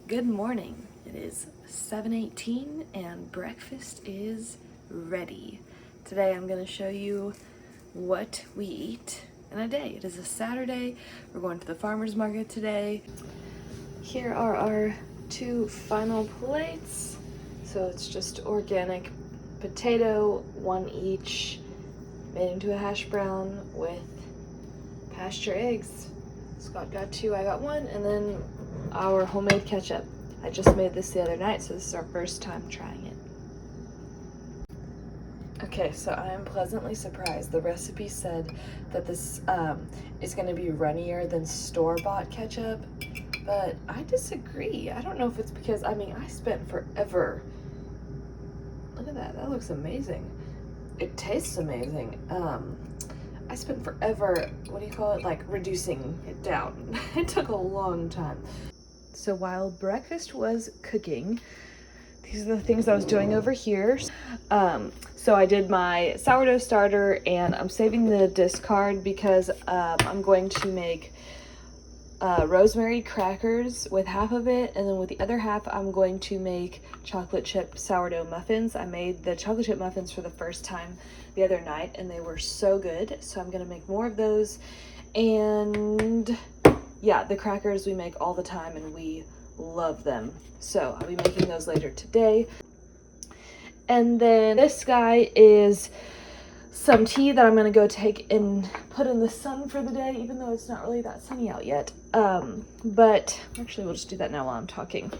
Good morning. It is 7:18 and breakfast is ready. Today I'm going to show you what we eat in a day. It is a Saturday. We're going to the farmer's market today. Here are our two final plates. So it's just organic potato, one each, made into a hash brown with pasture eggs. Scott got two, I got one, and then our homemade ketchup. I just made this the other night, so this is our first time trying it. Okay, so I am pleasantly surprised. The recipe said that this is going to be runnier than store-bought ketchup, but I disagree. I don't know if it's because, I spent forever. Look at that, that looks amazing. It tastes amazing. I spent forever, reducing it down. It took a long time. So while breakfast was cooking, these are the things I was doing over here. So I did my sourdough starter, and I'm saving the discard because I'm going to make rosemary crackers with half of it, and then with the other half I'm going to make chocolate chip sourdough muffins. I made the chocolate chip muffins for the first time the other night and they were so good, so I'm gonna make more of those. And yeah, the crackers we make all the time and we love them, so I'll be making those later today. And then this guy is some tea that I'm gonna go take and put in the sun for the day, even though it's not really that sunny out yet. But actually we'll just do that now while I'm talking.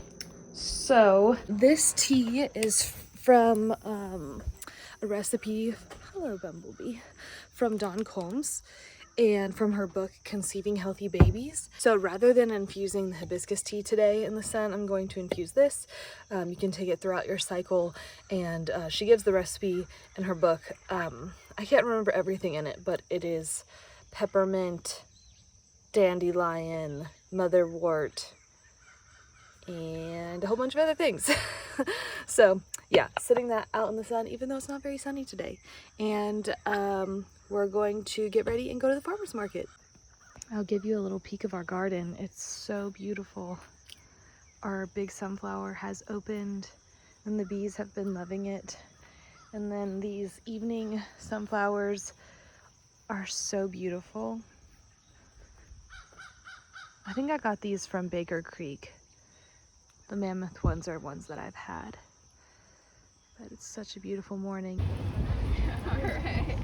So this tea is from a recipe, hello Bumblebee, from Dawn Combs, and from her book Conceiving Healthy Babies. So rather than infusing the hibiscus tea today in the sun, I'm going to infuse this. You can take it throughout your cycle, and she gives the recipe in her book. I can't remember everything in it, but it is peppermint, dandelion, motherwort, and a whole bunch of other things. So yeah, sitting that out in the sun, even though it's not very sunny today. And we're going to get ready and go to the farmer's market. I'll give you a little peek of our garden. It's so beautiful. Our big sunflower has opened and the bees have been loving it. And then these evening sunflowers are so beautiful. I think I got these from Baker Creek. The mammoth ones are ones that I've had. But it's such a beautiful morning. All right.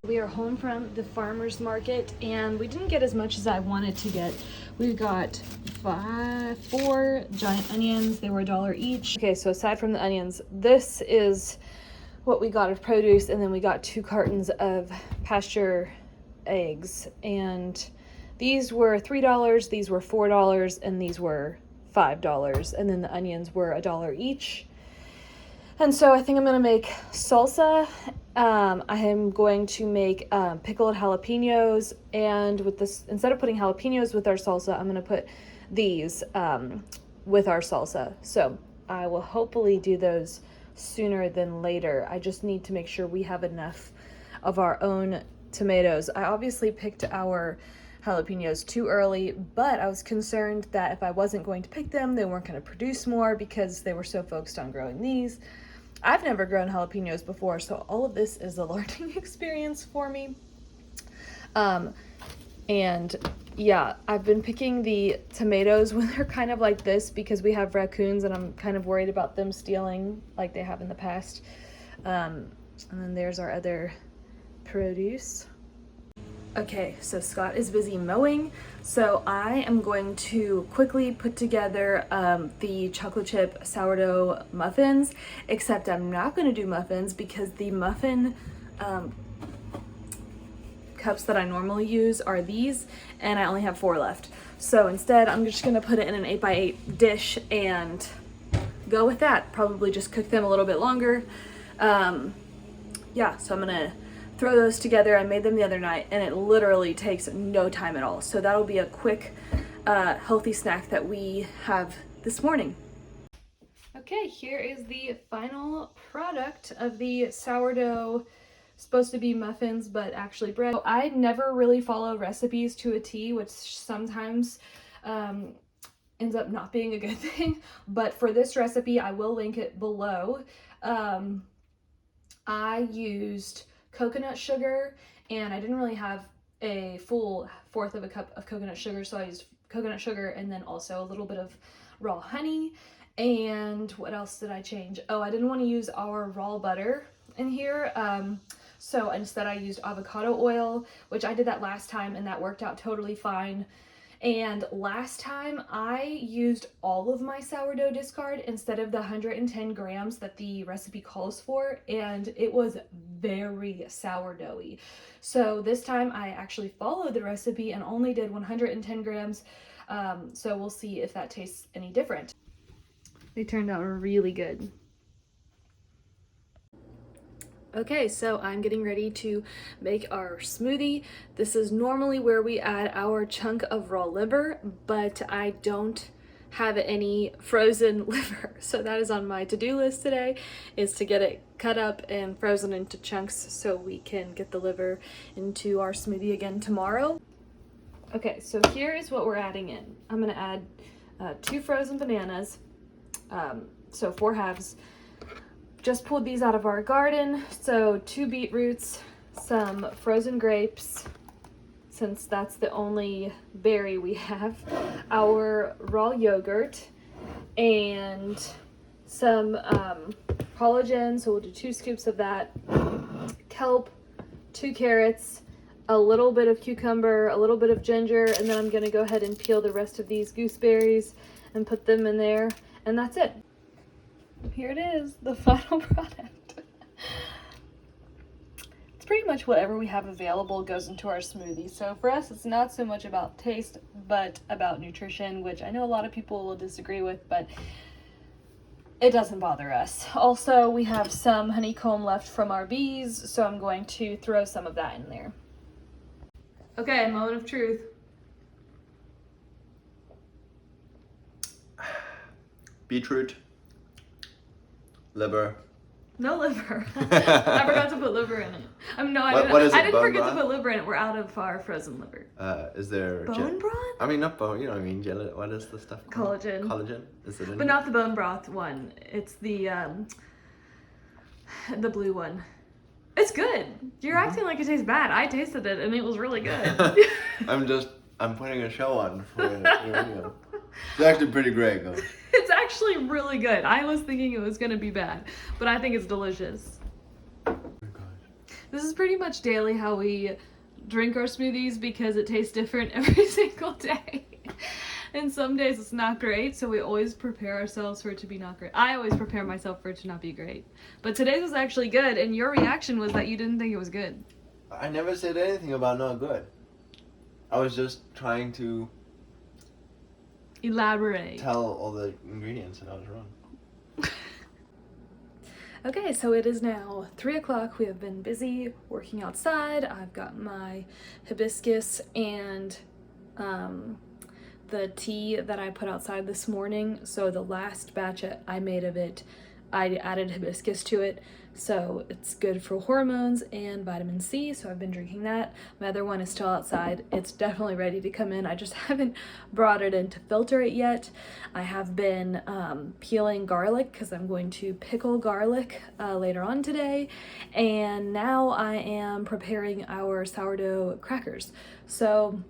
We are home from the farmer's market and we didn't get as much as I wanted to get. We got four giant onions. They were $1 each. Okay, so aside from the onions, this is what we got of produce, and then we got 2 cartons of pasture eggs, and these were $3, these were $4, and these were $5, and then the onions were $1 each. And so I think I'm gonna make salsa. I am going to make pickled jalapenos, and with this, instead of putting jalapenos with our salsa, I'm gonna put these with our salsa. So I will hopefully do those sooner than later. I just need to make sure we have enough of our own tomatoes. I obviously picked our jalapenos too early, but I was concerned that if I wasn't going to pick them, they weren't going to produce more because they were so focused on growing these. I've never grown jalapenos before, so all of this is a learning experience for me. And yeah, I've been picking the tomatoes when they're kind of like this because we have raccoons and I'm kind of worried about them stealing like they have in the past. And then there's our other produce. Okay, so Scott is busy mowing, so I am going to quickly put together the chocolate chip sourdough muffins, except I'm not going to do muffins because the muffin cups that I normally use are these, and I only have 4 left. So instead, I'm just going to put it in an 8x8 dish and go with that. Probably just cook them a little bit longer. Yeah, so I'm going to throw those together. I made them the other night and it literally takes no time at all. So that'll be a quick, healthy snack that we have this morning. Okay, here is the final product of the sourdough, supposed to be muffins, but actually bread. So I never really follow recipes to a T, which sometimes ends up not being a good thing. But for this recipe, I will link it below. I used coconut sugar, and I didn't really have a full 1/4 of a cup of coconut sugar, so I used coconut sugar and then also a little bit of raw honey. And what else did I change? Oh, I didn't want to use our raw butter in here, so instead I used avocado oil, which I did that last time and that worked out totally fine. And last time I used all of my sourdough discard instead of the 110 grams that the recipe calls for, and it was very sourdoughy. So this time I actually followed the recipe and only did 110 grams. So we'll see if that tastes any different. They turned out really good. Okay, so I'm getting ready to make our smoothie. This is normally where we add our chunk of raw liver, but I don't have any frozen liver. So that is on my to-do list today, is to get it cut up and frozen into chunks so we can get the liver into our smoothie again tomorrow. Okay, so here is what we're adding in. I'm gonna add 2 frozen bananas, so 4 halves. Just pulled these out of our garden, so 2 beetroots, some frozen grapes, since that's the only berry we have, our raw yogurt, and some collagen, so we'll do 2 scoops of that, kelp, 2 carrots, a little bit of cucumber, a little bit of ginger, and then I'm going to go ahead and peel the rest of these gooseberries and put them in there, and that's it. Here it is, the final product. It's pretty much whatever we have available goes into our smoothie. So for us, it's not so much about taste, but about nutrition, which I know a lot of people will disagree with, but it doesn't bother us. Also, we have some honeycomb left from our bees, so I'm going to throw some of that in there. Okay, moment of truth. Beetroot. Liver. No liver. I forgot to put liver in it. No, I didn't. What is it, I didn't bone forget broth? to put liver in it. We're out of our frozen liver. Is there Bone broth? I mean, not bone. You know what I mean? Gelatin. What is the stuff called? Collagen. Collagen. Is it in? But not the bone broth one. It's the blue one. It's good. You're acting like it tastes bad. I tasted it and it was really good. I'm putting a show on for your video. It's actually pretty great, though. It's actually really good. I was thinking it was gonna be bad, but I think it's delicious. Oh my gosh. This is pretty much daily how we drink our smoothies because it tastes different every single day. And some days it's not great, so we always prepare ourselves for it to be not great. I always prepare myself for it to not be great. But today's was actually good, and your reaction was that you didn't think it was good. I never said anything about not good. I was just trying to Elaborate. tell all the ingredients and I was wrong. Okay, so it is now 3 o'clock. We have been busy working outside. I've got my hibiscus and the tea that I put outside this morning. So the last batch I made of it, I added hibiscus to it. So it's good for hormones and vitamin C, so I've been drinking that. My other one is still outside. It's definitely ready to come in. I just haven't brought it in to filter it yet. I have been peeling garlic because I'm going to pickle garlic later on today. And now I am preparing our sourdough crackers. So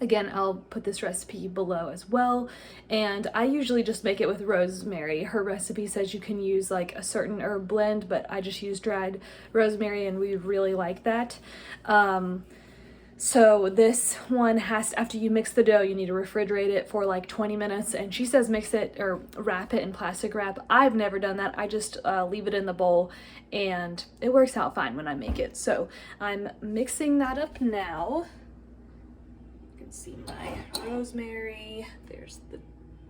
again, I'll put this recipe below as well, and I usually just make it with rosemary. Her recipe says you can use like a certain herb blend, but I just use dried rosemary and we really like that. So this one has, after you mix the dough, you need to refrigerate it for like 20 minutes, and she says mix it or wrap it in plastic wrap. I've never done that. I just leave it in the bowl and it works out fine when I make it. So I'm mixing that up now. See my rosemary, there's the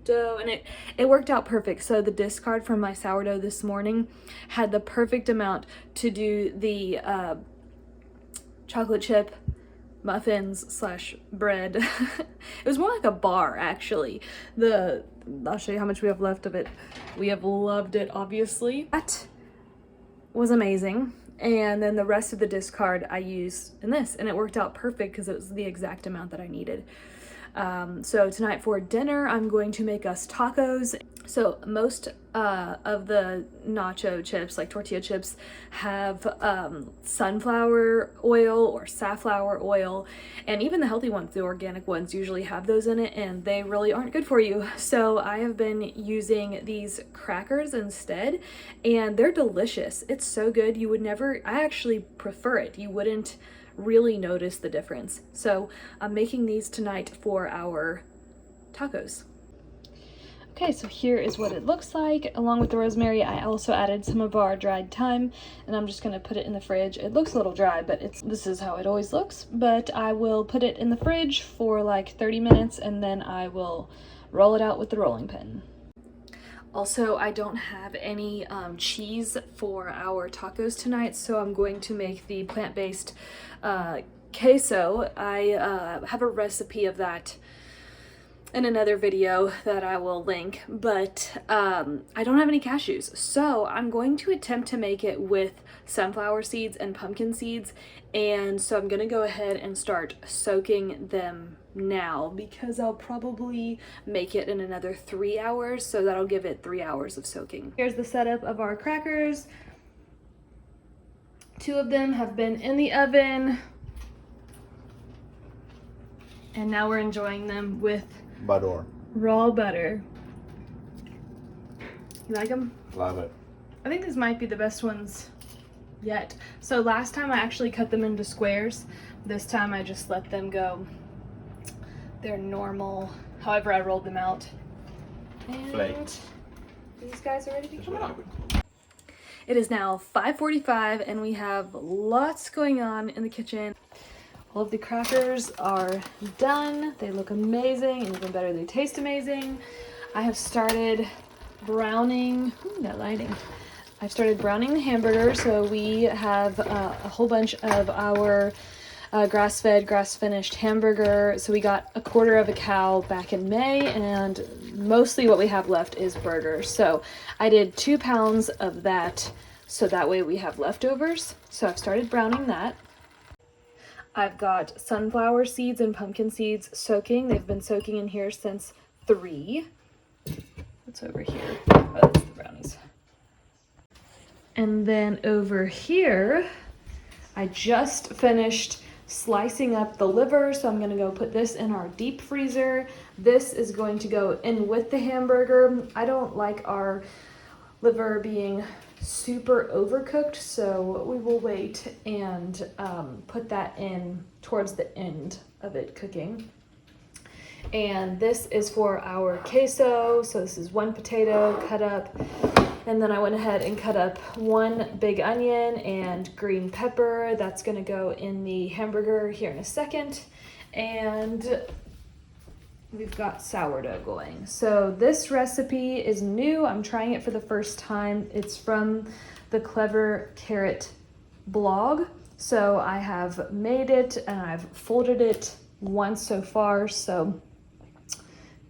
dough, and it worked out perfect. So the discard from my sourdough this morning had the perfect amount to do the chocolate chip muffins slash bread. It was more like a bar, actually. I'll show you how much we have left of it. We have loved it, obviously. That was amazing. And then the rest of the discard I used in this, and it worked out perfect because it was the exact amount that I needed. So tonight for dinner, I'm going to make us tacos. So most of the nacho chips, like tortilla chips, have sunflower oil or safflower oil, and even the healthy ones, the organic ones, usually have those in it, and they really aren't good for you. So I have been using these crackers instead, and they're delicious. It's so good. You would never, I actually prefer it. You wouldn't really notice the difference. So I'm making these tonight for our tacos. Okay, so here is what it looks like. Along with the rosemary, I also added some of our dried thyme, and I'm just gonna put it in the fridge. It looks a little dry, but this is how it always looks. But I will put it in the fridge for like 30 minutes, and then I will roll it out with the rolling pin. Also, I don't have any cheese for our tacos tonight, so I'm going to make the plant-based queso. I have a recipe of that in another video that I will link, but I don't have any cashews, so I'm going to attempt to make it with sunflower seeds and pumpkin seeds, and so I'm gonna go ahead and start soaking them now because I'll probably make it in another 3 hours, so that'll give it 3 hours of soaking. Here's the setup of our crackers. 2 of them have been in the oven, and now we're enjoying them with Butter. raw butter. You like them? Love it. I think these might be the best ones yet. So last time I actually cut them into squares. This time I just let them go their normal, however I rolled them out. And Flaked. these guys are ready to That's come what I out. would call it. It is now 5:45 and we have lots going on in the kitchen. All of the crackers are done. They look amazing, and even better, they taste amazing. I have started browning, that lighting. I've started browning the hamburger, so we have a whole bunch of our grass-fed, grass-finished hamburger. So we got a quarter of a cow back in May, and mostly what we have left is burgers. So I did 2 pounds of that, so that way we have leftovers. So I've started browning that. I've got sunflower seeds and pumpkin seeds soaking. They've been soaking in here since 3. What's over here? Oh, that's the brownies. And then over here, I just finished slicing up the liver, so I'm gonna go put this in our deep freezer. This is going to go in with the hamburger. I don't like our liver being super overcooked, so we will wait and put that in towards the end of it cooking. And this is for our queso. So this is 1 potato cut up, and then I went ahead and cut up 1 big onion and green pepper. That's gonna go in the hamburger here in a second. And we've got sourdough going. So this recipe is new. I'm trying it for the first time. It's from the Clever Carrot blog. So I have made it and I've folded it once so far. So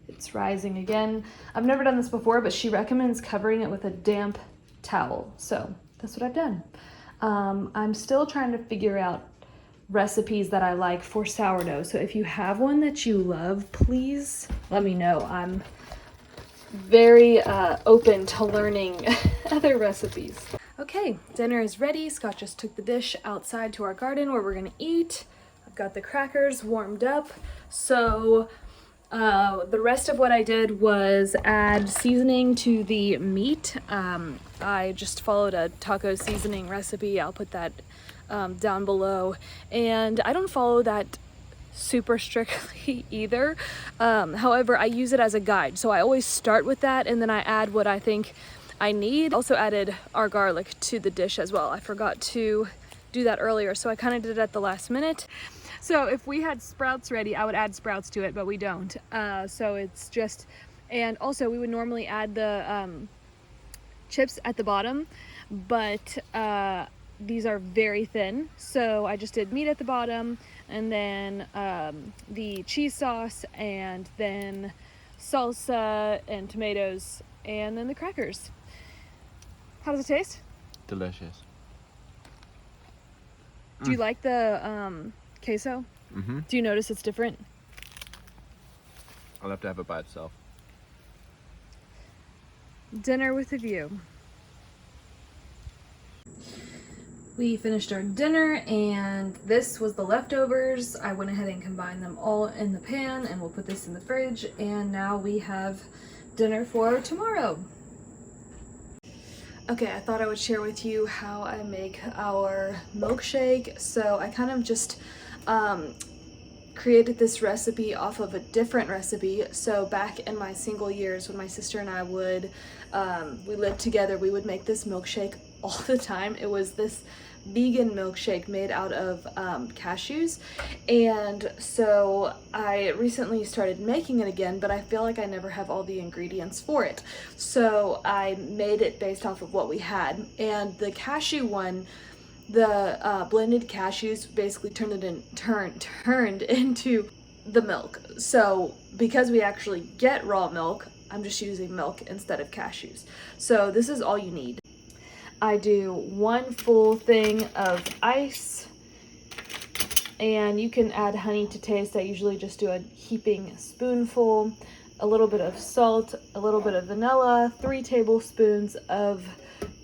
it's rising again. I've never done this before, but she recommends covering it with a damp towel. So that's what I've done. I'm still trying to figure out recipes that I like for sourdough. So if you have one that you love, please let me know. I'm very open to learning other recipes. Okay, dinner is ready. Scott just took the dish outside to our garden where we're gonna eat. I've got the crackers warmed up. So the rest of what I did was add seasoning to the meat. I just followed a taco seasoning recipe. I'll put that down below, and I don't follow that super strictly either. However, I use it as a guide, so I always start with that and then I add what I think I need. Also added our garlic to the dish as well. I forgot to do that earlier, so I kind of did it at the last minute. So if we had sprouts ready, I would add sprouts to it, but we don't. So it's just, and also we would normally add the chips at the bottom, but these are very thin, so I just did meat at the bottom, and then the cheese sauce, and then salsa and tomatoes, and then the crackers. How does it taste? Delicious. Do you like the queso? Mm-hmm. Do you notice it's different? I'll have to have it by itself. Dinner with a view. We finished our dinner and this was the leftovers. I went ahead and combined them all in the pan and we'll put this in the fridge, and now we have dinner for tomorrow. Okay, I thought I would share with you how I make our milkshake. So I kind of just created this recipe off of a different recipe. So back in my single years when my sister and I would, we lived together, we would make this milkshake all the time. It was this vegan milkshake made out of cashews, and so I recently started making it again, but I feel like I never have all the ingredients for it. So I made it based off of what we had, and the cashew one, the blended cashews basically turned into the milk. So because we actually get raw milk, I'm just using milk instead of cashews. So this is all you need. I do 1 full thing of ice, and you can add honey to taste. I usually just do a heaping spoonful, a little bit of salt, a little bit of vanilla, 3 tablespoons of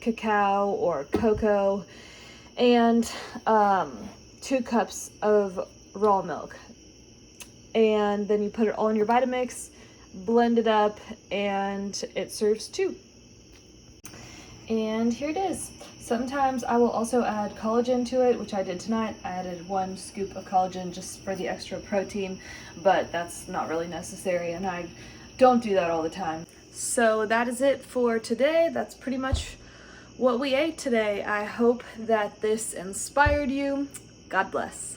cacao or cocoa, and 2 cups of raw milk. And then you put it all in your Vitamix, blend it up, and it serves 2. And here it is. Sometimes I will also add collagen to it, which I did tonight. I added 1 scoop of collagen just for the extra protein, but that's not really necessary, and I don't do that all the time. So that is it for today. That's pretty much what we ate today. I hope that this inspired you. God bless.